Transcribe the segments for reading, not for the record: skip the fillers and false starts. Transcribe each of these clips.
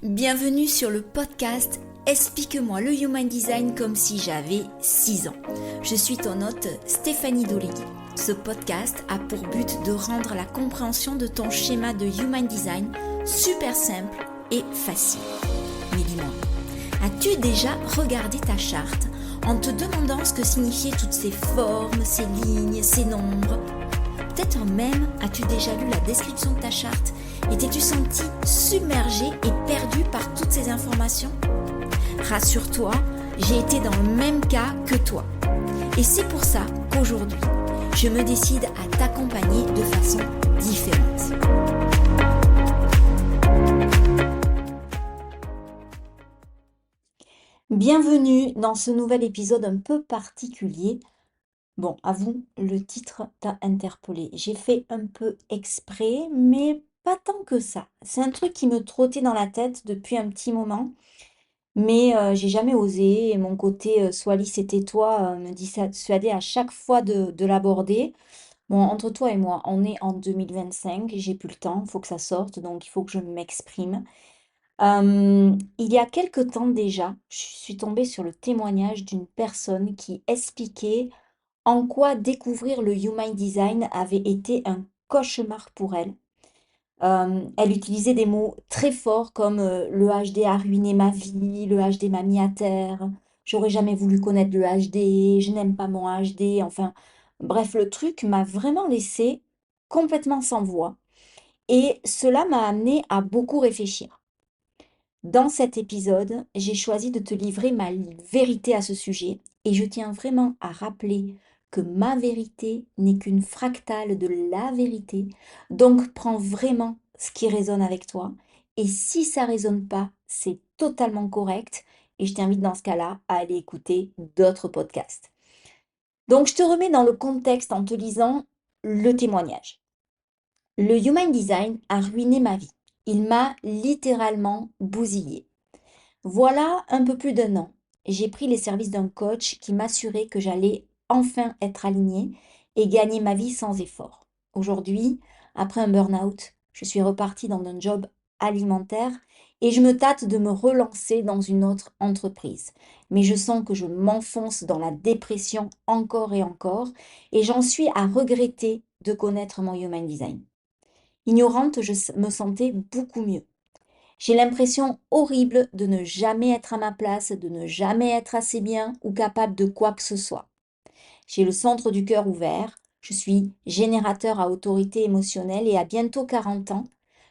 Bienvenue sur le podcast Explique-moi le Human Design comme si j'avais 6 ans. Je suis ton hôte Stéphanie Dolegui. Ce podcast a pour but de rendre la compréhension de ton schéma de Human Design super simple et facile. Mais dis-moi, as-tu déjà regardé ta charte en te demandant ce que signifiaient toutes ces formes, ces lignes, ces nombres ? Peut-être même as-tu déjà lu la description de ta charte et t'es-tu senti submergé et perdu par toutes ces informations ? Rassure-toi, j'ai été dans le même cas que toi. Et c'est pour ça qu'aujourd'hui, je me décide à t'accompagner de façon différente. Bienvenue dans ce nouvel épisode un peu particulier. Bon, avoue, le titre t'a interpellé. J'ai fait un peu exprès, mais pas tant que ça. C'est un truc qui me trottait dans la tête depuis un petit moment, mais j'ai jamais osé. Et mon côté sois lisse et tais-toi me dissuadait à chaque fois de l'aborder. Bon, entre toi et moi, on est en 2025, j'ai plus le temps, il faut que ça sorte, donc il faut que je m'exprime. Il y a quelque temps déjà, je suis tombée sur le témoignage d'une personne qui expliquait en quoi découvrir le Human Design avait été un cauchemar pour elle. Elle utilisait des mots très forts comme le HD a ruiné ma vie, le HD m'a mis à terre, j'aurais jamais voulu connaître le HD, je n'aime pas mon HD, enfin bref, le truc m'a vraiment laissé complètement sans voix et cela m'a amené à beaucoup réfléchir. Dans cet épisode, j'ai choisi de te livrer ma vérité à ce sujet et je tiens vraiment à rappeler que ma vérité n'est qu'une fractale de la vérité. Donc prends vraiment ce qui résonne avec toi et si ça résonne pas, c'est totalement correct et je t'invite dans ce cas-là à aller écouter d'autres podcasts. Donc je te remets dans le contexte en te lisant le témoignage. Le Human Design a ruiné ma vie. Il m'a littéralement bousillé. Voilà un peu plus d'1 an, j'ai pris les services d'un coach qui m'assurait que j'allais enfin être alignée et gagner ma vie sans effort. Aujourd'hui, après un burn-out, je suis repartie dans un job alimentaire et je me tâte de me relancer dans une autre entreprise. Mais je sens que je m'enfonce dans la dépression encore et j'en suis à regretter de connaître mon Human Design. Ignorante, je me sentais beaucoup mieux. J'ai l'impression horrible de ne jamais être à ma place, de ne jamais être assez bien ou capable de quoi que ce soit. J'ai le centre du cœur ouvert, je suis générateur à autorité émotionnelle et à bientôt 40 ans,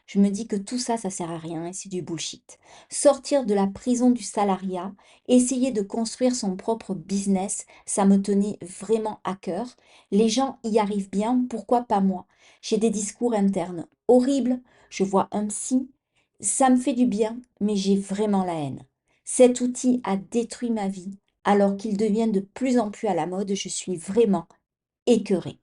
je me dis que tout ça, ça sert à rien et c'est du bullshit. Sortir de la prison du salariat, essayer de construire son propre business, ça me tenait vraiment à cœur. Les gens y arrivent bien, pourquoi pas moi? J'ai des discours internes horribles, je vois un psy, ça me fait du bien, mais j'ai vraiment la haine. Cet outil a détruit ma vie, alors qu'il devient de plus en plus à la mode, je suis vraiment écœurée.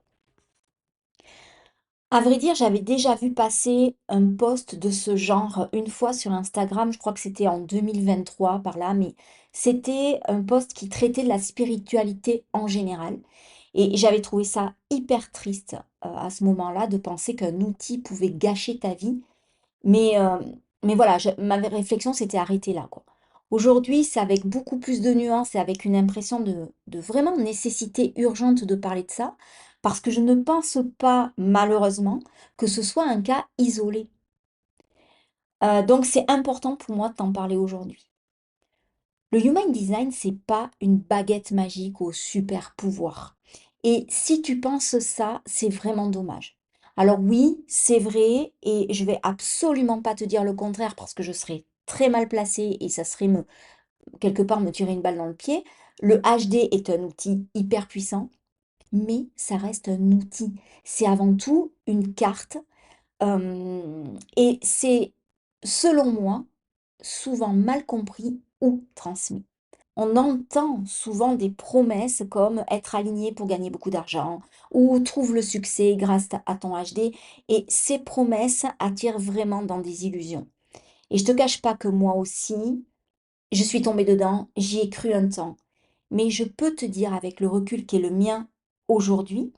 À vrai dire, j'avais déjà vu passer un post de ce genre une fois sur Instagram, je crois que c'était en 2023 par là, mais c'était un post qui traitait de la spiritualité en général. Et j'avais trouvé ça hyper triste à ce moment-là de penser qu'un outil pouvait gâcher ta vie. Mais, euh, mais voilà, ma réflexion s'était arrêtée là, quoi. Aujourd'hui, c'est avec beaucoup plus de nuances et avec une impression de vraiment nécessité urgente de parler de ça, parce que je ne pense pas, malheureusement, que ce soit un cas isolé. Donc c'est important pour moi de t'en parler aujourd'hui. Le Human Design, c'est pas une baguette magique au super pouvoir. Et si tu penses ça, c'est vraiment dommage. Alors oui, c'est vrai, et je vais absolument pas te dire le contraire parce que je serais très mal placée et ça serait quelque part me tirer une balle dans le pied. Le HD est un outil hyper puissant, mais ça reste un outil. C'est avant tout une carte, et c'est, selon moi, souvent mal compris ou transmis. On entend souvent des promesses comme être aligné pour gagner beaucoup d'argent ou trouve le succès grâce à ton HD et ces promesses attirent vraiment dans des illusions. Et je te cache pas que moi aussi, je suis tombée dedans, j'y ai cru un temps. Mais je peux te dire avec le recul qui est le mien aujourd'hui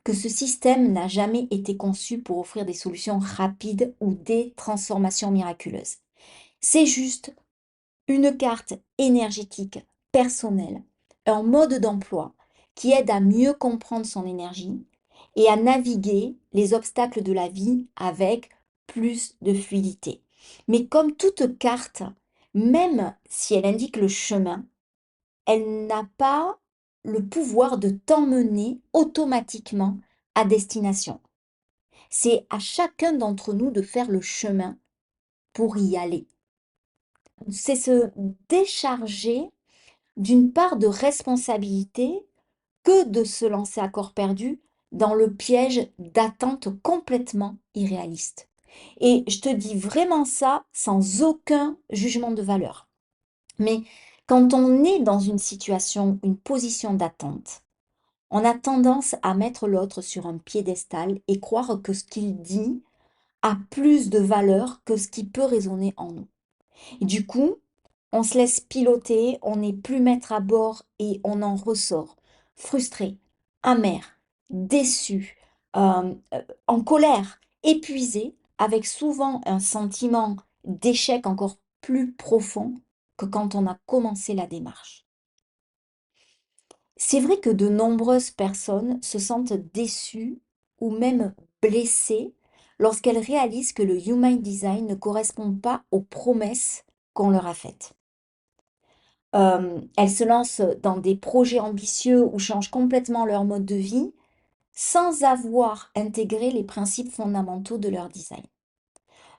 que ce système n'a jamais été conçu pour offrir des solutions rapides ou des transformations miraculeuses. C'est juste une carte énergétique personnelle, un mode d'emploi qui aide à mieux comprendre son énergie et à naviguer les obstacles de la vie avec plus de fluidité. Mais comme toute carte, même si elle indique le chemin, elle n'a pas le pouvoir de t'emmener automatiquement à destination. C'est à chacun d'entre nous de faire le chemin pour y aller. C'est se décharger d'une part de responsabilité que de se lancer à corps perdu dans le piège d'attentes complètement irréalistes. Et je te dis vraiment ça sans aucun jugement de valeur. Mais quand on est dans une situation, une position d'attente, on a tendance à mettre l'autre sur un piédestal et croire que ce qu'il dit a plus de valeur que ce qui peut résonner en nous. Et du coup, on se laisse piloter, on n'est plus maître à bord et on en ressort frustré, amer, déçu, en colère, épuisé, avec souvent un sentiment d'échec encore plus profond que quand on a commencé la démarche. C'est vrai que de nombreuses personnes se sentent déçues ou même blessées lorsqu'elles réalisent que le Human Design ne correspond pas aux promesses qu'on leur a faites. Elles se lancent dans des projets ambitieux ou changent complètement leur mode de vie sans avoir intégré les principes fondamentaux de leur design.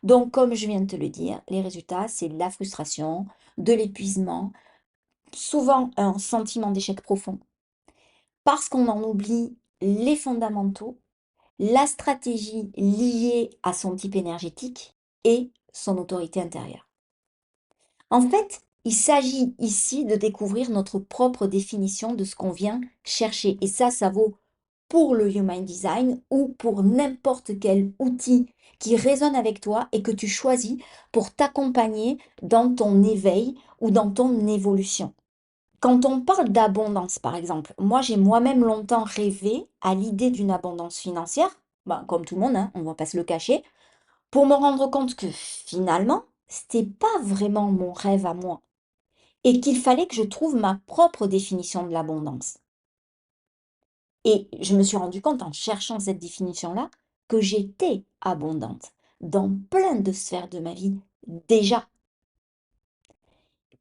Donc, comme je viens de te le dire, les résultats, c'est de la frustration, de l'épuisement, souvent un sentiment d'échec profond, parce qu'on en oublie les fondamentaux, la stratégie liée à son type énergétique et son autorité intérieure. En fait, il s'agit ici de découvrir notre propre définition de ce qu'on vient chercher. Et ça vaut pour le Human Design ou pour n'importe quel outil qui résonne avec toi et que tu choisis pour t'accompagner dans ton éveil ou dans ton évolution. Quand on parle d'abondance, par exemple, moi j'ai moi-même longtemps rêvé à l'idée d'une abondance financière, ben, comme tout le monde, hein, on ne va pas se le cacher, pour me rendre compte que finalement, c'était pas vraiment mon rêve à moi et qu'il fallait que je trouve ma propre définition de l'abondance. Et je me suis rendu compte en cherchant cette définition-là que j'étais abondante dans plein de sphères de ma vie déjà.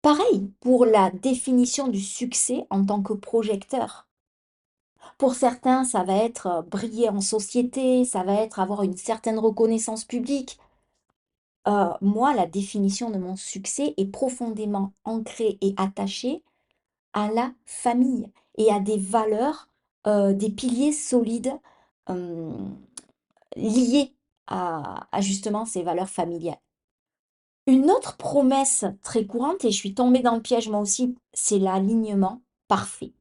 Pareil pour la définition du succès en tant que projecteur. Pour certains, ça va être briller en société, ça va être avoir une certaine reconnaissance publique. Moi, la définition de mon succès est profondément ancrée et attachée à la famille et à des valeurs, des piliers solides liés à justement ces valeurs familiales. Une autre promesse très courante, et je suis tombée dans le piège moi aussi, c'est l'alignement parfait.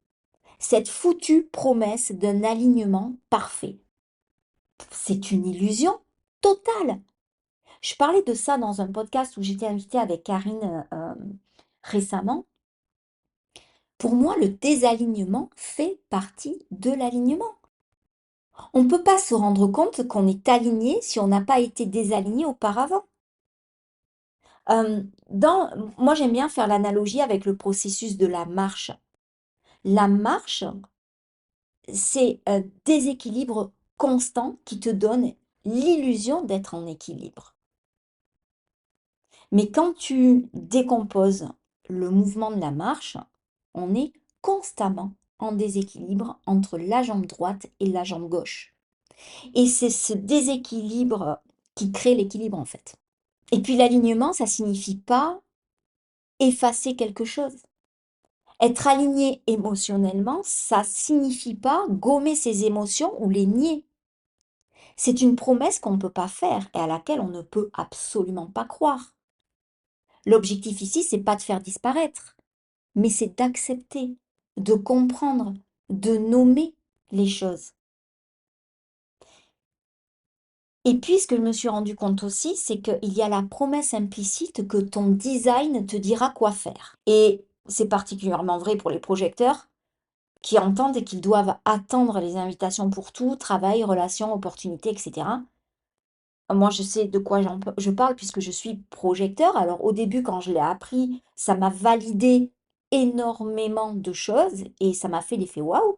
Cette foutue promesse d'un alignement parfait. C'est une illusion totale. Je parlais de ça dans un podcast où j'étais invitée avec Karine récemment. Pour moi, le désalignement fait partie de l'alignement. On ne peut pas se rendre compte qu'on est aligné si on n'a pas été désaligné auparavant. Moi, j'aime bien faire l'analogie avec le processus de la marche. La marche, c'est un déséquilibre constant qui te donne l'illusion d'être en équilibre. Mais quand tu décomposes le mouvement de la marche, on est constamment en déséquilibre entre la jambe droite et la jambe gauche. Et c'est ce déséquilibre qui crée l'équilibre en fait. Et puis l'alignement, ça signifie pas effacer quelque chose. Être aligné émotionnellement, ça signifie pas gommer ses émotions ou les nier. C'est une promesse qu'on ne peut pas faire et à laquelle on ne peut absolument pas croire. L'objectif ici, c'est pas de faire disparaître, mais c'est d'accepter, de comprendre, de nommer les choses. Et puis, ce que je me suis rendu compte aussi, c'est qu'il y a la promesse implicite que ton design te dira quoi faire. Et c'est particulièrement vrai pour les projecteurs qui entendent qu'ils doivent attendre les invitations pour tout, travail, relations, opportunités, etc. Moi, je sais de quoi je parle puisque je suis projecteur. Alors, au début, quand je l'ai appris, ça m'a validé énormément de choses et ça m'a fait l'effet waouh.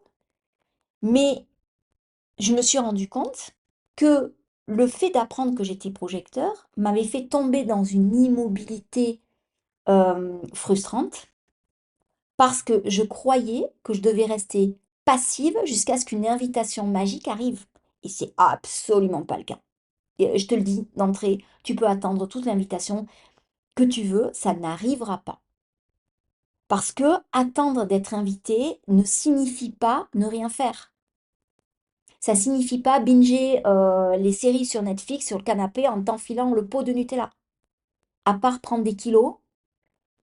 Mais je me suis rendu compte que le fait d'apprendre que j'étais projecteur m'avait fait tomber dans une immobilité frustrante parce que je croyais que je devais rester passive jusqu'à ce qu'une invitation magique arrive. Et c'est absolument pas le cas. Et je te le dis d'entrée, tu peux attendre toute l'invitation que tu veux, ça n'arrivera pas. Parce que attendre d'être invité ne signifie pas ne rien faire. Ça signifie pas binger les séries sur Netflix sur le canapé en t'enfilant le pot de Nutella. À part prendre des kilos,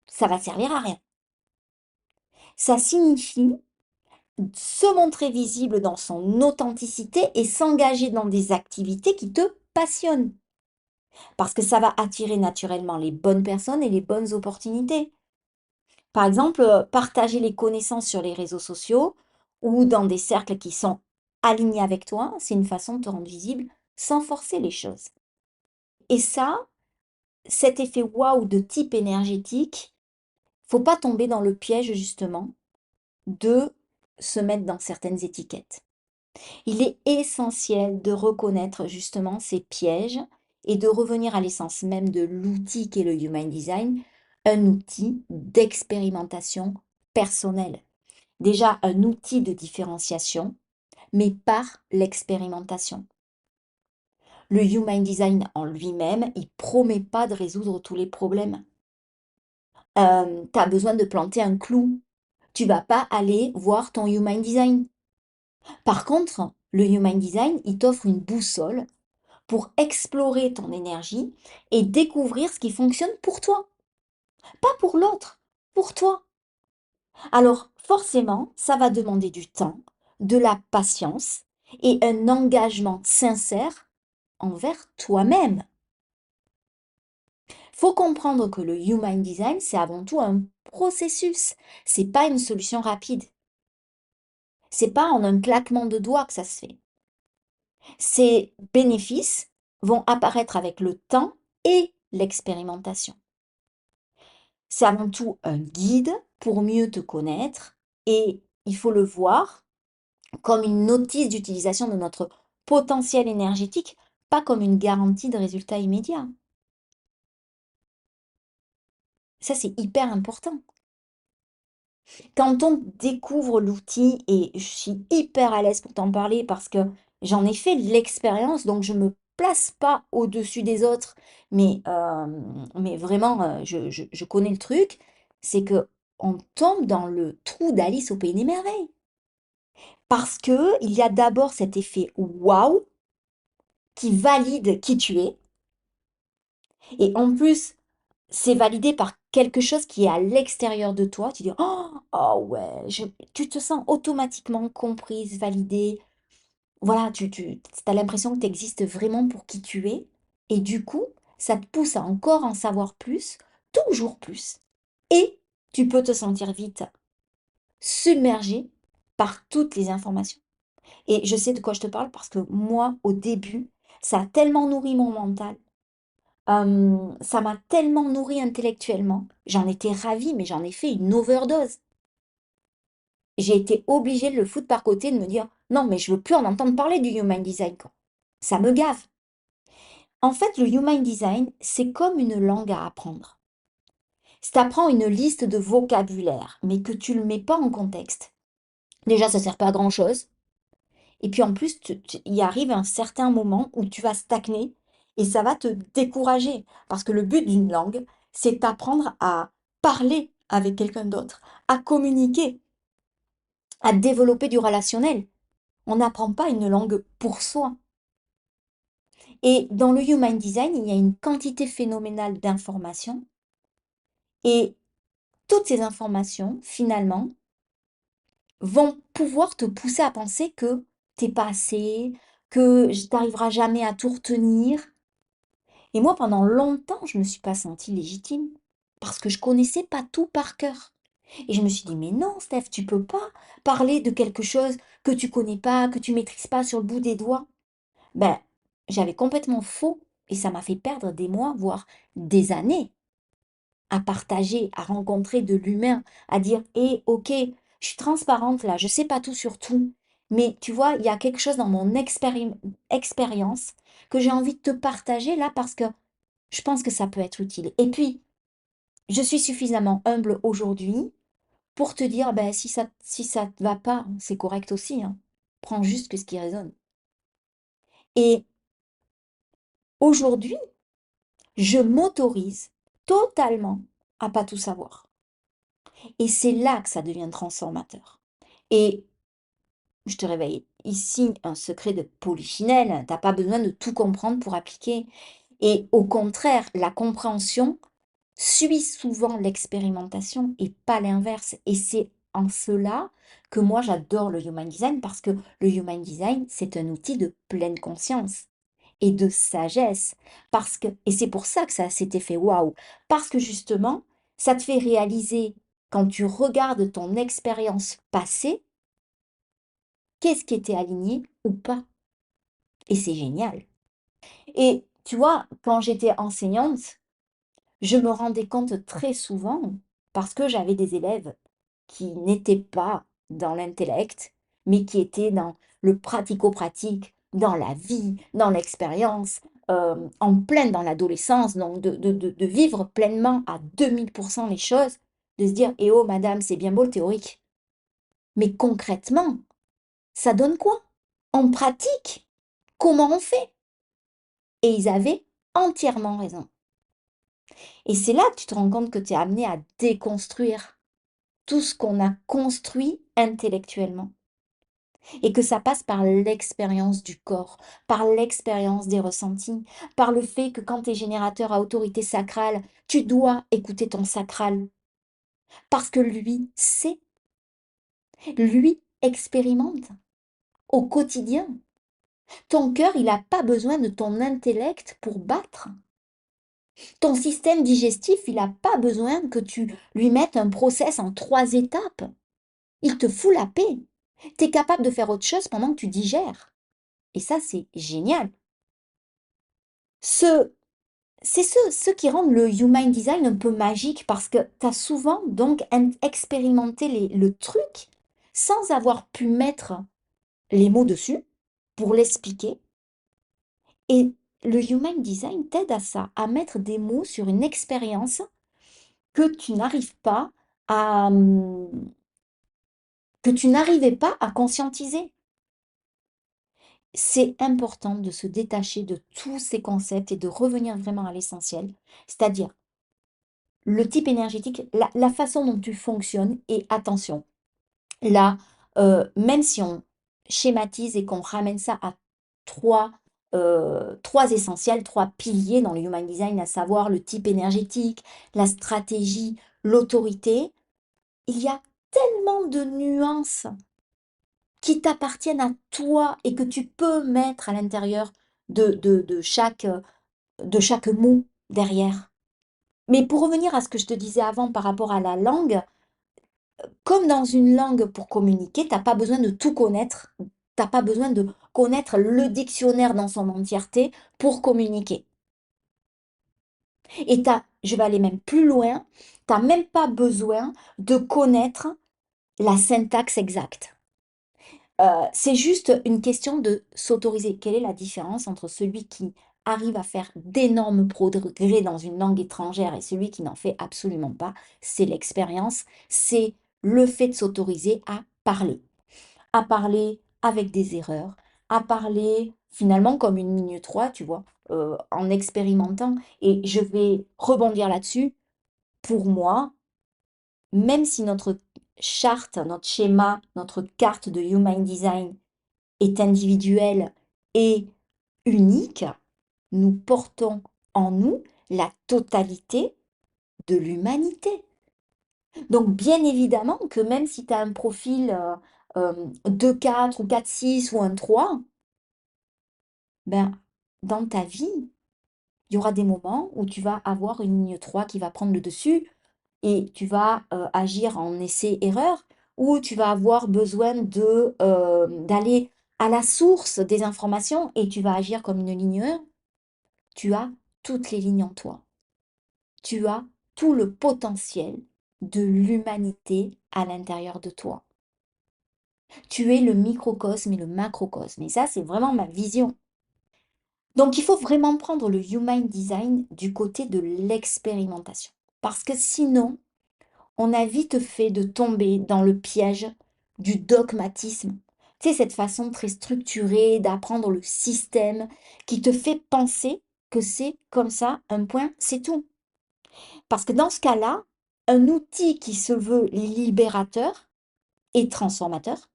ça va servir à rien. Ça signifie se montrer visible dans son authenticité et s'engager dans des activités qui te passionnent. Parce que ça va attirer naturellement les bonnes personnes et les bonnes opportunités. Par exemple, partager les connaissances sur les réseaux sociaux ou dans des cercles qui sont alignés avec toi, c'est une façon de te rendre visible sans forcer les choses. Et ça, cet effet waouh de type énergétique, faut pas tomber dans le piège justement de se mettre dans certaines étiquettes. Il est essentiel de reconnaître justement ces pièges et de revenir à l'essence même de l'outil qu'est le Human Design, un outil d'expérimentation personnelle. Déjà un outil de différenciation, mais par l'expérimentation. Le Human Design en lui-même, il promet pas de résoudre tous les problèmes. Tu as besoin de planter un clou. Tu vas pas aller voir ton Human Design. Par contre, le Human Design, il t'offre une boussole pour explorer ton énergie et découvrir ce qui fonctionne pour toi. Pas pour l'autre, pour toi. Alors, forcément, ça va demander du temps, de la patience et un engagement sincère envers toi-même. Faut comprendre que le Human Design, c'est avant tout un processus. C'est pas une solution rapide. C'est pas en un claquement de doigts que ça se fait. Ces bénéfices vont apparaître avec le temps et l'expérimentation. C'est avant tout un guide pour mieux te connaître et il faut le voir comme une notice d'utilisation de notre potentiel énergétique, pas comme une garantie de résultat immédiat. Ça, c'est hyper important. Quand on découvre l'outil, et je suis hyper à l'aise pour t'en parler parce que j'en ai fait l'expérience, donc je me place pas au-dessus des autres, mais vraiment, je connais le truc, c'est que on tombe dans le trou d'Alice au Pays des Merveilles. Parce que il y a d'abord cet effet waouh qui valide qui tu es, et en plus, c'est validé par quelque chose qui est à l'extérieur de toi. Tu dis, oh, oh ouais, tu te sens automatiquement comprise, validée. Voilà, tu as l'impression que tu existes vraiment pour qui tu es. Et du coup, ça te pousse à encore en savoir plus, toujours plus. Et tu peux te sentir vite submergé par toutes les informations. Et je sais de quoi je te parle parce que moi, au début, ça a tellement nourri mon mental. Ça m'a tellement nourri intellectuellement. J'en étais ravie, mais j'en ai fait une overdose. J'ai été obligée de le foutre par côté, de me dire, non, mais je veux plus en entendre parler du Human Design, quoi. Ça me gave. En fait, le Human Design, c'est comme une langue à apprendre. Si tu apprends une liste de vocabulaire, mais que tu ne le mets pas en contexte, déjà, ça sert pas à grand-chose. Et puis en plus, il arrive un certain moment où tu vas stagner et ça va te décourager. Parce que le but d'une langue, c'est d'apprendre à parler avec quelqu'un d'autre, à communiquer, à développer du relationnel. On n'apprend pas une langue pour soi. Et dans le Human Design, il y a une quantité phénoménale d'informations. Et toutes ces informations, finalement, vont pouvoir te pousser à penser que t'es pas assez, que t'arriveras jamais à tout retenir. Et moi, pendant longtemps, je me suis pas sentie légitime parce que je connaissais pas tout par cœur. Et je me suis dit, mais non, Steph, tu peux pas parler de quelque chose que tu connais pas, que tu maîtrises pas sur le bout des doigts. Ben, j'avais complètement faux. Et ça m'a fait perdre des mois, voire des années à partager, à rencontrer de l'humain, à dire, hé, ok, je suis transparente là, je sais pas tout sur tout, mais tu vois, il y a quelque chose dans mon expérience que j'ai envie de te partager là parce que je pense que ça peut être utile. Et puis, je suis suffisamment humble aujourd'hui pour te dire, ben, si ça te va pas, c'est correct aussi, hein. Prends juste que ce qui résonne. Et aujourd'hui, je m'autorise totalement à pas tout savoir. Et c'est là que ça devient transformateur. Et je te réveille ici un secret de polichinelle. T'as pas besoin de tout comprendre pour appliquer. Et au contraire, la compréhension suit souvent l'expérimentation et pas l'inverse. Et c'est en cela que moi j'adore le Human Design parce que le Human Design, c'est un outil de pleine conscience et de sagesse. Et c'est pour ça que ça a cet effet waouh. Parce que justement, ça te fait réaliser, quand tu regardes ton expérience passée, qu'est-ce qui était aligné ou pas. Et c'est génial. Et tu vois, quand j'étais enseignante, je me rendais compte très souvent, parce que j'avais des élèves qui n'étaient pas dans l'intellect, mais qui étaient dans le pratico-pratique, dans la vie, dans l'expérience, en pleine dans l'adolescence, donc de vivre pleinement à 2000% les choses, de se dire, eh oh madame, c'est bien beau le théorique, mais concrètement, ça donne quoi? En pratique, comment on fait? Et ils avaient entièrement raison. Et c'est là que tu te rends compte que tu es amené à déconstruire tout ce qu'on a construit intellectuellement. Et que ça passe par l'expérience du corps, par l'expérience des ressentis, par le fait que quand tu es générateur à autorité sacrale, tu dois écouter ton sacral. Parce que lui sait, lui expérimente au quotidien. Ton cœur, il n'a pas besoin de ton intellect pour battre. Ton système digestif, il n'a pas besoin que tu lui mettes un process en 3 étapes. Il te fout la paix. Tu es capable de faire autre chose pendant que tu digères. Et ça, c'est génial. Ce, c'est ce qui rend le Human Design un peu magique parce que tu as souvent donc expérimenté le truc sans avoir pu mettre les mots dessus pour l'expliquer. Et le Human Design t'aide à ça, à mettre des mots sur une expérience que tu n'arrives pas à, que tu n'arrivais pas à conscientiser. C'est important de se détacher de tous ces concepts et de revenir vraiment à l'essentiel, c'est-à-dire le type énergétique, la façon dont tu fonctionnes et attention, là, même si on schématise et qu'on ramène ça à trois essentiels, 3 piliers dans le Human Design, à savoir le type énergétique, la stratégie, l'autorité, il y a tellement de nuances qui t'appartiennent à toi et que tu peux mettre à l'intérieur de chaque mot derrière. Mais pour revenir à ce que je te disais avant par rapport à la langue, comme dans une langue pour communiquer, t'as pas besoin de tout connaître. T'as pas besoin de connaître le dictionnaire dans son entièreté pour communiquer. Et je vais aller même plus loin, t'as même pas besoin de connaître la syntaxe exacte. C'est juste une question de s'autoriser. Quelle est la différence entre celui qui arrive à faire d'énormes progrès dans une langue étrangère et celui qui n'en fait absolument pas? C'est l'expérience, c'est le fait de s'autoriser à parler avec des erreurs, à parler finalement comme une ligne 3, tu vois, en expérimentant. Et je vais rebondir là-dessus. Pour moi, même si notre charte, notre schéma, notre carte de Human Design est individuelle et unique, nous portons en nous la totalité de l'humanité. Donc bien évidemment que même si tu as un profil 2-4 ou 4-6 ou un 3, ben, dans ta vie, il y aura des moments où tu vas avoir une ligne 3 qui va prendre le dessus et tu vas agir en essai-erreur, ou tu vas avoir besoin d'aller à la source des informations et tu vas agir comme une ligne 1. Tu as toutes les lignes en toi. Tu as tout le potentiel de l'humanité à l'intérieur de toi. Tu es le microcosme et le macrocosme. Et ça, c'est vraiment ma vision. Donc, il faut vraiment prendre le Human Design du côté de l'expérimentation. Parce que sinon, on a vite fait de tomber dans le piège du dogmatisme. Tu sais, cette façon très structurée d'apprendre le système qui te fait penser que c'est comme ça, un point, c'est tout. Parce que dans ce cas-là, un outil qui se veut libérateur et transformateur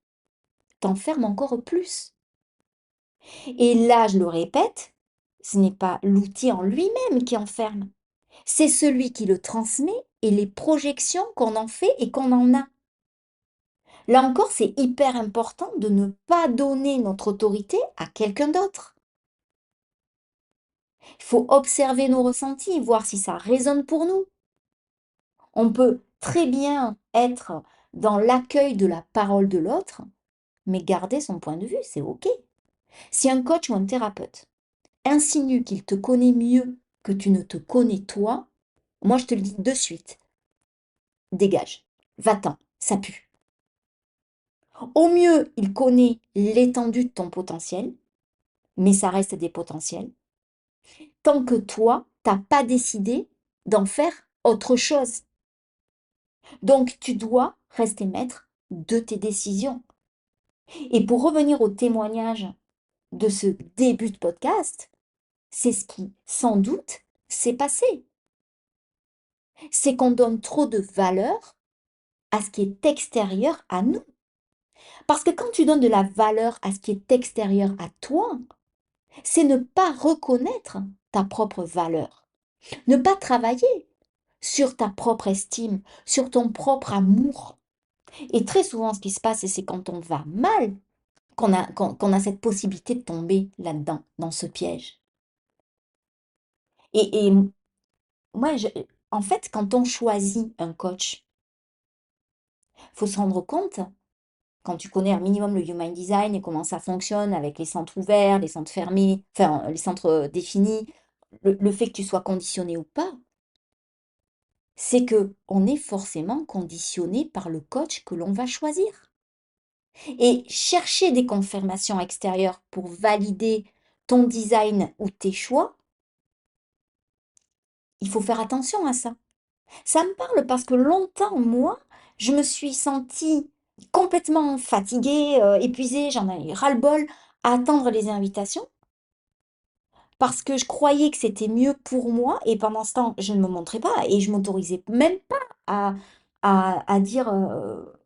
t'enferme encore plus. Et là, je le répète, ce n'est pas l'outil en lui-même qui enferme, c'est celui qui le transmet et les projections qu'on en fait et qu'on en a. Là encore, c'est hyper important de ne pas donner notre autorité à quelqu'un d'autre. Il faut observer nos ressentis, voir si ça résonne pour nous. On peut très bien être dans l'accueil de la parole de l'autre, mais garder son point de vue, c'est OK. Si un coach ou un thérapeute insinue qu'il te connaît mieux que tu ne te connais toi, moi je te le dis de suite, dégage, va-t'en, ça pue. Au mieux, il connaît l'étendue de ton potentiel, mais ça reste des potentiels, tant que toi, t'as pas décidé d'en faire autre chose. Donc tu dois rester maître de tes décisions. Et pour revenir au témoignage de ce début de podcast, c'est ce qui, sans doute, s'est passé. C'est qu'on donne trop de valeur à ce qui est extérieur à nous. Parce que quand tu donnes de la valeur à ce qui est extérieur à toi, c'est ne pas reconnaître ta propre valeur, ne pas travailler sur ta propre estime, sur ton propre amour. Et très souvent, ce qui se passe, c'est quand on va mal, qu'on a cette possibilité de tomber là-dedans, dans ce piège. Et moi, en fait, quand on choisit un coach, faut se rendre compte, quand tu connais un minimum le Human Design et comment ça fonctionne avec les centres ouverts, les centres fermés, enfin les centres définis, le fait que tu sois conditionné ou pas, c'est que on est forcément conditionné par le coach que l'on va choisir. Et chercher des confirmations extérieures pour valider ton design ou tes choix, il faut faire attention à ça. Ça me parle parce que longtemps, moi, je me suis sentie complètement fatiguée, épuisée, j'en avais ras-le-bol à attendre les invitations parce que je croyais que c'était mieux pour moi et pendant ce temps, je ne me montrais pas et je m'autorisais même pas à dire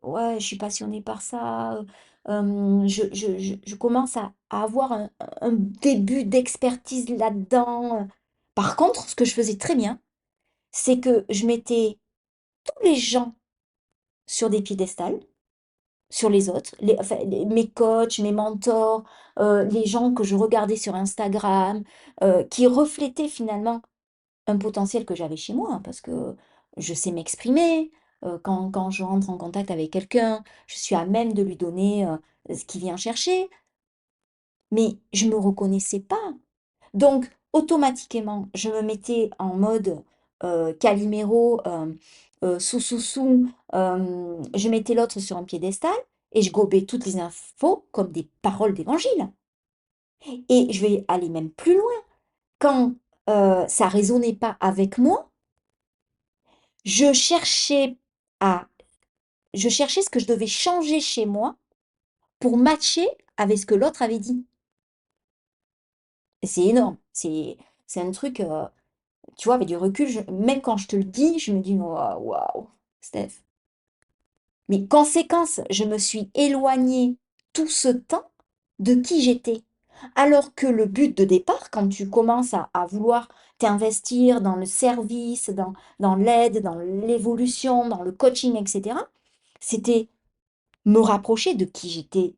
ouais, je suis passionnée par ça. Je commence à avoir un début d'expertise là-dedans. Par contre, ce que je faisais très bien, c'est que je mettais tous les gens sur des piédestals, sur les autres, enfin, mes coachs, mes mentors, les gens que je regardais sur Instagram, qui reflétaient finalement un potentiel que j'avais chez moi, hein, parce que je sais m'exprimer. Quand je rentre en contact avec quelqu'un, je suis à même de lui donner ce qu'il vient chercher, mais je me reconnaissais pas. Donc, automatiquement, je me mettais en mode Calimero, sous, je mettais l'autre sur un piédestal et je gobais toutes les infos comme des paroles d'évangile. Et je vais aller même plus loin. Quand ça résonnait pas avec moi, je cherchais à, je cherchais ce que je devais changer chez moi pour matcher avec ce que l'autre avait dit. Et c'est énorme. C'est un truc. Tu vois, avec du recul, même quand je te le dis, je me dis, waouh, waouh, Steph. Mais conséquence, je me suis éloignée tout ce temps de qui j'étais. Alors que le but de départ, quand tu commences à vouloir t'investir dans le service, dans l'aide, dans l'évolution, dans le coaching, etc., c'était me rapprocher de qui j'étais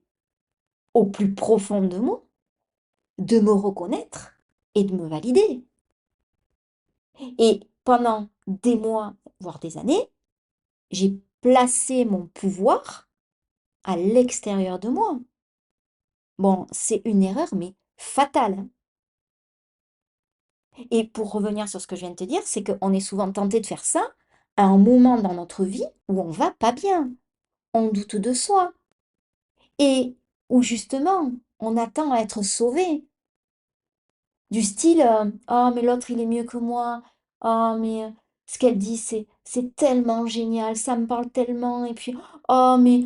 au plus profond de moi, de me reconnaître et de me valider. Et pendant des mois, voire des années, j'ai placé mon pouvoir à l'extérieur de moi. Bon, c'est une erreur, mais fatale. Et pour revenir sur ce que je viens de te dire, c'est qu'on est souvent tenté de faire ça à un moment dans notre vie où on va pas bien, on doute de soi et où justement on attend à être sauvé. Du style, «Oh mais l'autre il est mieux que moi. Oh mais, ce qu'elle dit c'est tellement génial, ça me parle tellement et puis, oh mais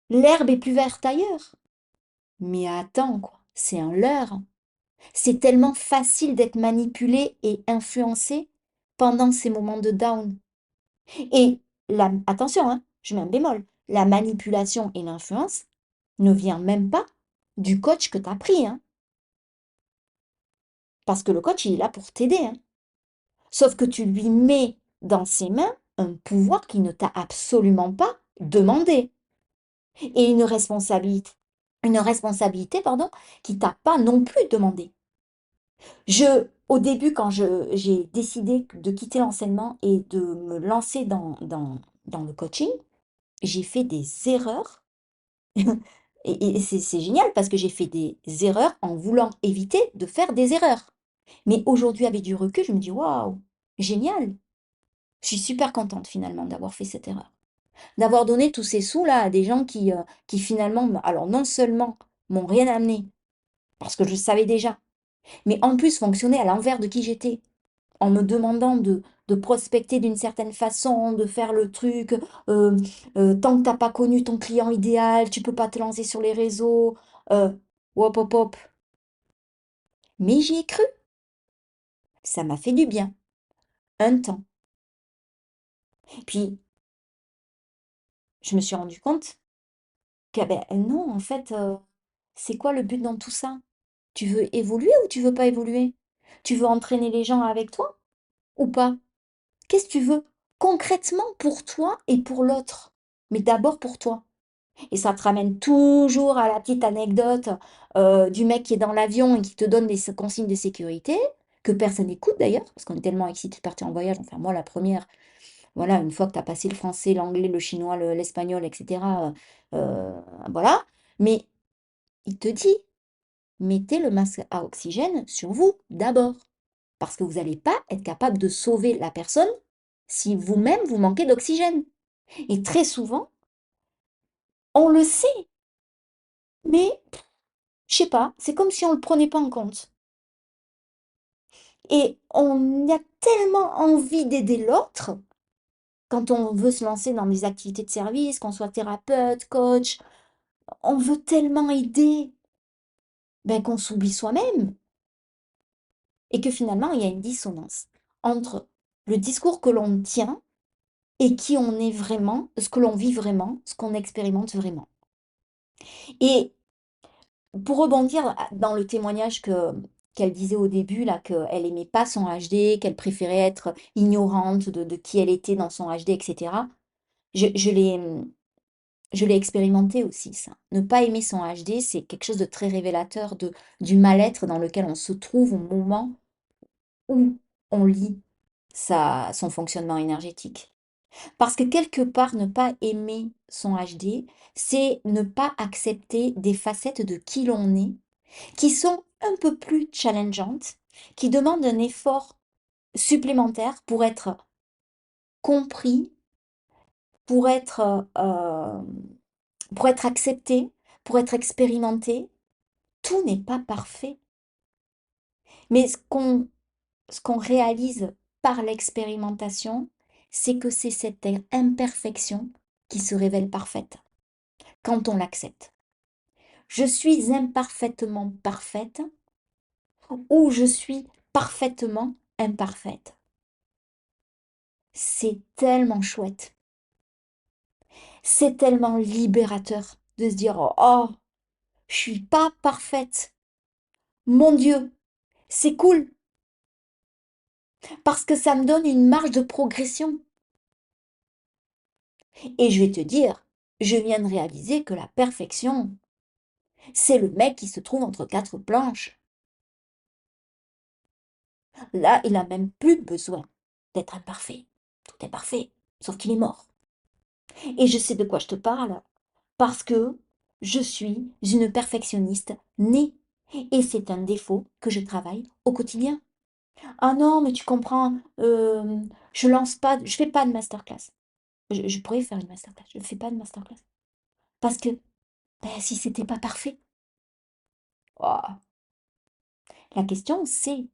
l'herbe est plus verte ailleurs». Mais attends quoi, c'est un leurre. C'est tellement facile d'être manipulé et influencé pendant ces moments de down. Et la attention, hein, je mets un bémol, la manipulation et l'influence ne vient même pas du coach que tu as pris, hein. Parce que le coach, il est là pour t'aider, hein. Sauf que tu lui mets dans ses mains un pouvoir qu'il ne t'a absolument pas demandé et une responsabilité, pardon, qui t'a pas non plus demandé. Au début, quand j'ai décidé de quitter l'enseignement et de me lancer dans le coaching, j'ai fait des erreurs. Et c'est génial parce que j'ai fait des erreurs en voulant éviter de faire des erreurs. Mais aujourd'hui, avec du recul, je me dis, waouh, génial. Je suis super contente finalement d'avoir fait cette erreur. D'avoir donné tous ces sous-là à des gens qui finalement, alors non seulement m'ont rien amené, parce que je le savais déjà, mais en plus fonctionnaient à l'envers de qui j'étais, en me demandant de prospecter d'une certaine façon, de faire le truc, euh, tant que t'as pas connu ton client idéal, tu peux pas te lancer sur les réseaux, hop hop hop. Mais j'y ai cru, ça m'a fait du bien, un temps. Puis je me suis rendu compte que ben non, en fait, c'est quoi le but dans tout ça? Tu veux évoluer ou tu veux pas évoluer? Tu veux entraîner les gens avec toi ou pas? Qu'est-ce que tu veux concrètement pour toi et pour l'autre? Mais d'abord pour toi. Et ça te ramène toujours à la petite anecdote du mec qui est dans l'avion et qui te donne des consignes de sécurité, que personne n'écoute d'ailleurs, parce qu'on est tellement excités de partir en voyage, enfin moi la première, voilà, une fois que tu as passé le français, l'anglais, le chinois, l'espagnol, etc., voilà, mais il te dit, mettez le masque à oxygène sur vous d'abord, parce que vous n'allez pas être capable de sauver la personne si vous-même vous manquez d'oxygène. Et très souvent, on le sait, mais je sais pas, c'est comme si on le prenait pas en compte. Et on a tellement envie d'aider l'autre quand on veut se lancer dans des activités de service, qu'on soit thérapeute, coach, on veut tellement aider ben, qu'on s'oublie soi-même. Et que finalement, il y a une dissonance entre le discours que l'on tient et qui on est vraiment, ce que l'on vit vraiment, ce qu'on expérimente vraiment. Et pour rebondir dans le témoignage qu'elle disait au début, là, qu'elle aimait pas son HD, qu'elle préférait être ignorante de qui elle était dans son HD, etc. Je, je l'ai, je l'ai expérimenté aussi, ça. Ne pas aimer son HD, c'est quelque chose de très révélateur du mal-être dans lequel on se trouve au moment où on lit son fonctionnement énergétique. Parce que quelque part, ne pas aimer son HD, c'est ne pas accepter des facettes de qui l'on est qui sont un peu plus challengeantes, qui demandent un effort supplémentaire compris, pour être, pour être accepté, pour être expérimenté. Tout n'est pas parfait. Mais ce qu'on réalise par l'expérimentation, c'est que c'est cette imperfection qui se révèle parfaite quand on l'accepte. Je suis imparfaitement parfaite ou je suis parfaitement imparfaite. C'est tellement chouette. C'est tellement libérateur de se dire oh, je suis pas parfaite. Mon Dieu, c'est cool parce que ça me donne une marge de progression. Et je vais te dire, je viens de réaliser que la perfection, c'est le mec qui se trouve entre quatre planches. Là, il a même plus besoin d'être imparfait. Tout est parfait, sauf qu'il est mort. Et je sais de quoi je te parle parce que je suis une perfectionniste née. Et c'est un défaut que je travaille au quotidien. Ah non, mais tu comprends, je fais pas de masterclass. Je pourrais faire une masterclass, je fais pas de masterclass. Parce que, ben, si c'était pas parfait. Oh, la question c'est,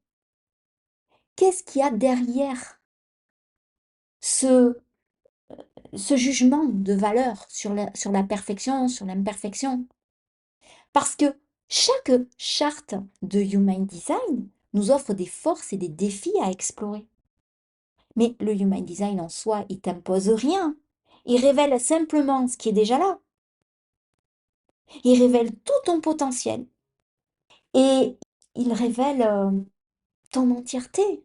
qu'est-ce qu'il y a derrière ce, ce jugement de valeur sur la perfection, sur l'imperfection? Parce que chaque charte de Human Design nous offre des forces et des défis à explorer. Mais le Human Design en soi, il t'impose rien. Il révèle simplement ce qui est déjà là. Il révèle tout ton potentiel. Et il révèle ton entièreté.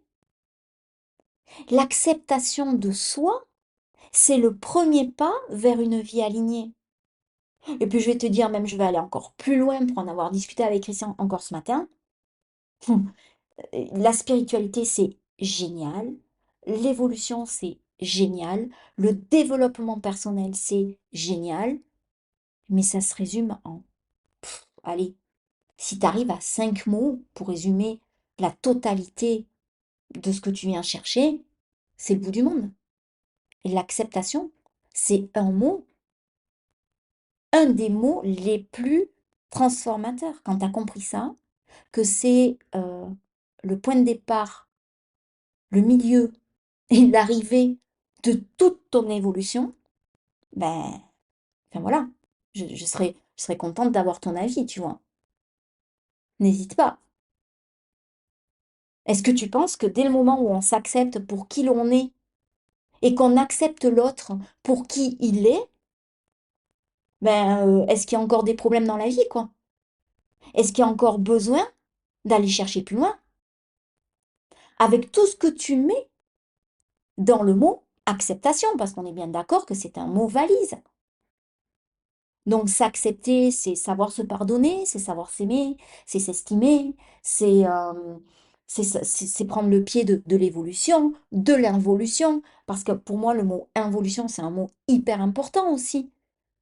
L'acceptation de soi, c'est le premier pas vers une vie alignée. Et puis je vais te dire, même je vais aller encore plus loin pour en avoir discuté avec Christian encore ce matin. La spiritualité, c'est génial. L'évolution, c'est génial. Le développement personnel, c'est génial. Mais ça se résume en, allez, si tu arrives à 5 mots pour résumer la totalité de ce que tu viens chercher, c'est le bout du monde. Et l'acceptation, c'est un mot, un des mots les plus transformateurs. Quand tu as compris ça, que c'est le point de départ, le milieu et l'arrivée de toute ton évolution, ben, enfin voilà, je serais contente d'avoir ton avis, tu vois. N'hésite pas. Est-ce que tu penses que dès le moment où on s'accepte pour qui l'on est et qu'on accepte l'autre pour qui il est, ben, est-ce qu'il y a encore des problèmes dans la vie, quoi? Est-ce qu'il y a encore besoin d'aller chercher plus loin avec tout ce que tu mets dans le mot acceptation, parce qu'on est bien d'accord que c'est un mot valise. Donc s'accepter, c'est savoir se pardonner, c'est savoir s'aimer, c'est s'estimer, c'est prendre le pied de l'évolution, de l'involution, parce que pour moi, le mot involution, c'est un mot hyper important aussi.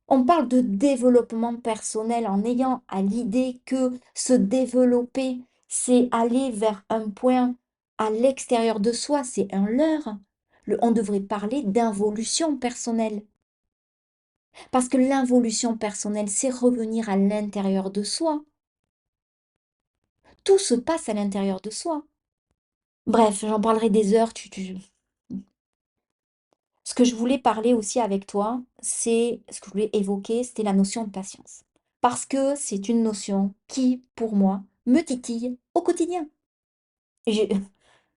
On parle de développement personnel en ayant à l'idée que se développer, c'est aller vers un point à l'extérieur de soi, c'est un leurre. On devrait parler d'involution personnelle. Parce que l'involution personnelle, c'est revenir à l'intérieur de soi. Tout se passe à l'intérieur de soi. Bref, j'en parlerai des heures. Ce que je voulais parler aussi avec toi, c'est ce que je voulais évoquer, c'était la notion de patience. Parce que c'est une notion qui, pour moi, me titille au quotidien. Je,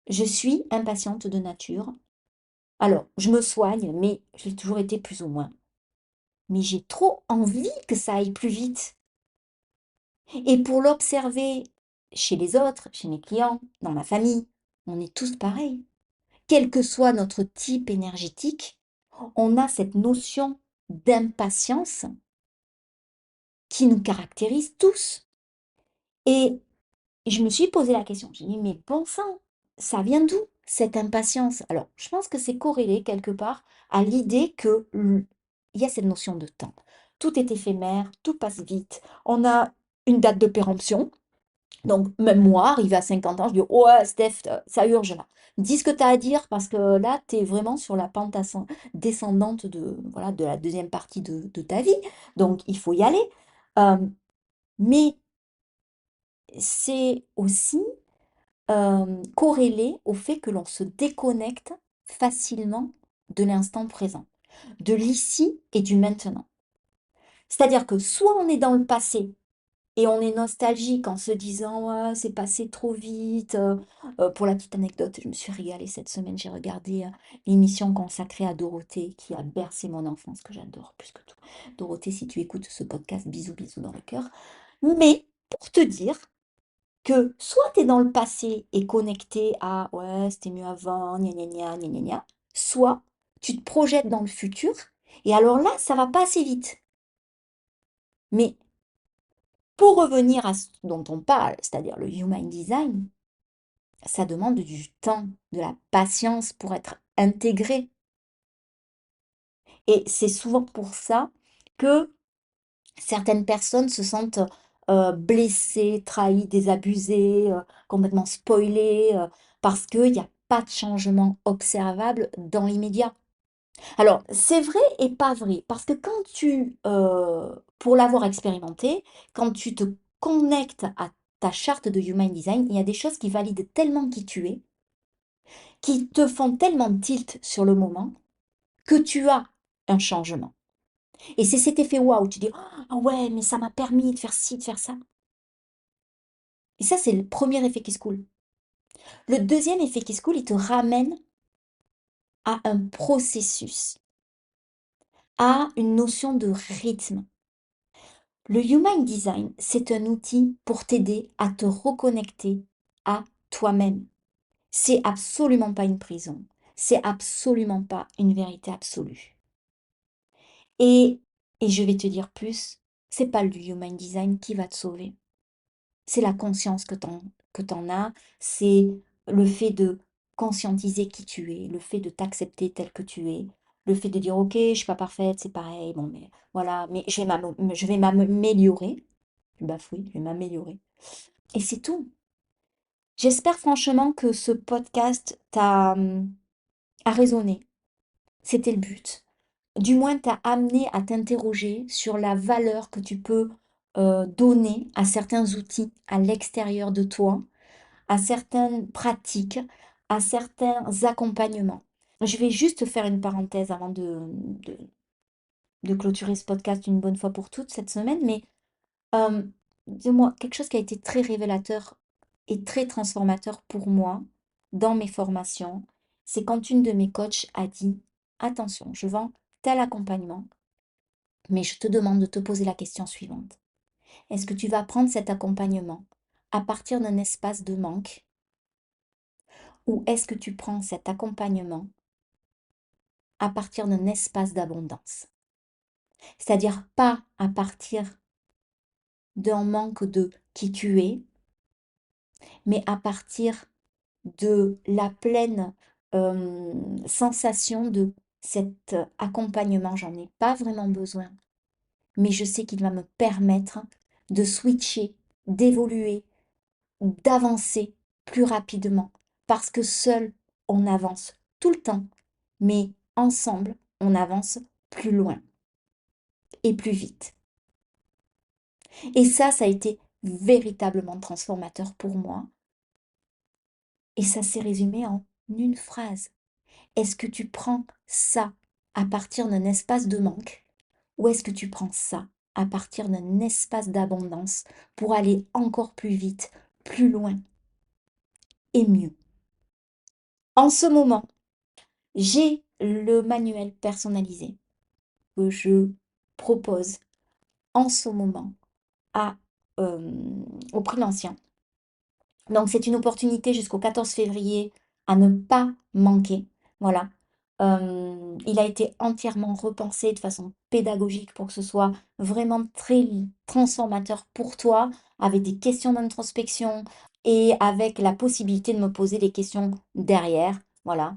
je suis impatiente de nature. Alors, je me soigne, mais j'ai toujours été plus ou moins. Mais j'ai trop envie que ça aille plus vite. Et pour l'observer chez les autres, chez mes clients, dans ma famille, on est tous pareils. Quel que soit notre type énergétique, on a cette notion d'impatience qui nous caractérise tous. Et je me suis posé la question, j'ai dit, mais bon sang, ça vient d'où cette impatience? Alors, je pense que c'est corrélé quelque part à l'idée que il y a cette notion de temps. Tout est éphémère, tout passe vite. On a une date de péremption. Donc, même moi, arrivé à 50 ans, je dis, ouais, Steph, ça urge là. Dis ce que tu as à dire parce que là, tu es vraiment sur la pente descendante de, voilà, de la deuxième partie de ta vie. Donc, il faut y aller. Euh, mais c'est aussi corrélé au fait que l'on se déconnecte facilement de l'instant présent, de l'ici et du maintenant. C'est-à-dire que soit on est dans le passé et on est nostalgique en se disant ouais, c'est passé trop vite. Pour la petite anecdote, je me suis régalée cette semaine. J'ai regardé l'émission consacrée à Dorothée qui a bercé mon enfance, que j'adore plus que tout. Dorothée, si tu écoutes ce podcast, bisous, bisous dans le cœur. Mais pour te dire que soit tu es dans le passé et connecté à ouais, c'était mieux avant, gna gna gna gna gna gna, soit tu te projettes dans le futur et alors là, ça va pas assez vite. Mais pour revenir à ce dont on parle, c'est-à-dire le Human Design, ça demande du temps, de la patience pour être intégré. Et c'est souvent pour ça que certaines personnes se sentent blessées, trahies, désabusées, complètement spoilées. parce qu'il n'y a pas de changement observable dans l'immédiat. Alors, c'est vrai et pas vrai, parce que pour l'avoir expérimenté, quand tu te connectes à ta charte de Human Design, il y a des choses qui valident tellement qui tu es, qui te font tellement tilt sur le moment, que tu as un changement. Et c'est cet effet waouh, tu dis, ah ouais, mais ça m'a permis de faire ci, de faire ça. Et ça, c'est le premier effet qui se coule. Le deuxième effet qui se coule, il te ramène à un processus, à une notion de rythme. Le Human Design, c'est un outil pour t'aider à te reconnecter à toi-même. C'est absolument pas une prison. C'est absolument pas une vérité absolue. Et, et je vais te dire plus, c'est pas le Human Design qui va te sauver. C'est la conscience que t'en as, c'est le fait de conscientiser qui tu es, le fait de t'accepter tel que tu es, le fait de dire ok, je suis pas parfaite, c'est pareil, bon mais voilà, mais je vais m'améliorer, je bafouille, je vais m'améliorer. Et c'est tout. J'espère franchement que ce podcast a résonné. C'était le but. Du moins, t'a amené à t'interroger sur la valeur que tu peux donner à certains outils à l'extérieur de toi, à certaines pratiques, à certains accompagnements. Je vais juste faire une parenthèse avant de clôturer ce podcast une bonne fois pour toutes cette semaine, mais euh, dis-moi, quelque chose qui a été très révélateur et très transformateur pour moi dans mes formations, c'est quand une de mes coachs a dit, attention, je vends tel accompagnement, mais je te demande de te poser la question suivante. Est-ce que tu vas prendre cet accompagnement à partir d'un espace de manque ou est-ce que tu prends cet accompagnement à partir d'un espace d'abondance? C'est-à-dire pas à partir d'un manque de qui tu es, mais à partir de la pleine sensation de cet accompagnement. J'en ai pas vraiment besoin, mais je sais qu'il va me permettre de switcher, d'évoluer, d'avancer plus rapidement. Parce que seul, on avance tout le temps, mais ensemble, on avance plus loin et plus vite. Et ça a été véritablement transformateur pour moi. Et ça s'est résumé en une phrase. Est-ce que tu prends ça à partir d'un espace de manque ou est-ce que tu prends ça à partir d'un espace d'abondance pour aller encore plus vite, plus loin et mieux? En ce moment, j'ai le manuel personnalisé que je propose en ce moment à, au prix l'ancien. Donc c'est une opportunité jusqu'au 14 février à ne pas manquer. Voilà. Il a été entièrement repensé de façon pédagogique pour que ce soit vraiment très transformateur pour toi, avec des questions d'introspection et avec la possibilité de me poser des questions derrière. Voilà.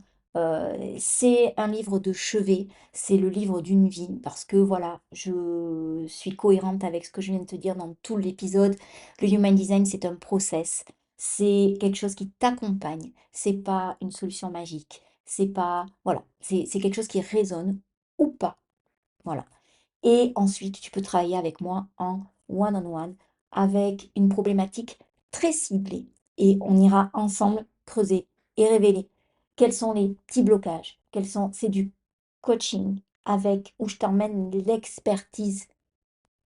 C'est un livre de chevet, c'est le livre d'une vie, parce que voilà, je suis cohérente avec ce que je viens de te dire dans tout l'épisode. Le Human Design, c'est un process, c'est quelque chose qui t'accompagne, c'est pas une solution magique, c'est pas, voilà, c'est quelque chose qui résonne ou pas, voilà. Et ensuite, tu peux travailler avec moi en one-on-one avec une problématique très ciblée et on ira ensemble creuser et révéler quels sont les petits blocages, c'est du coaching avec où je t'emmène l'expertise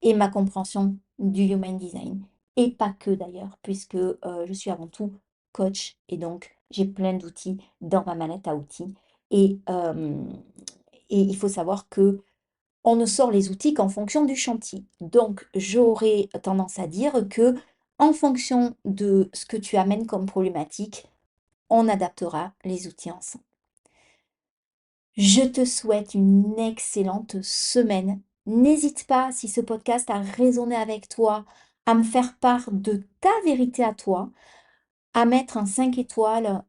et ma compréhension du Human Design. Et pas que d'ailleurs, puisque je suis avant tout coach et donc j'ai plein d'outils dans ma mallette à outils. Et, et il faut savoir que on ne sort les outils qu'en fonction du chantier. Donc j'aurais tendance à dire que en fonction de ce que tu amènes comme problématique, on adaptera les outils ensemble. Je te souhaite une excellente semaine. N'hésite pas, si ce podcast a résonné avec toi, à me faire part de ta vérité à toi, à mettre un 5 étoiles,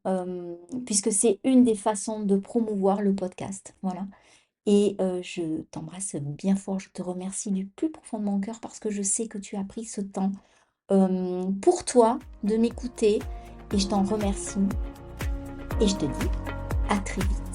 puisque c'est une des façons de promouvoir le podcast. Voilà. Et je t'embrasse bien fort. Je te remercie du plus profond de mon cœur parce que je sais que tu as pris ce temps pour toi de m'écouter et je t'en remercie. et je te dis à très vite.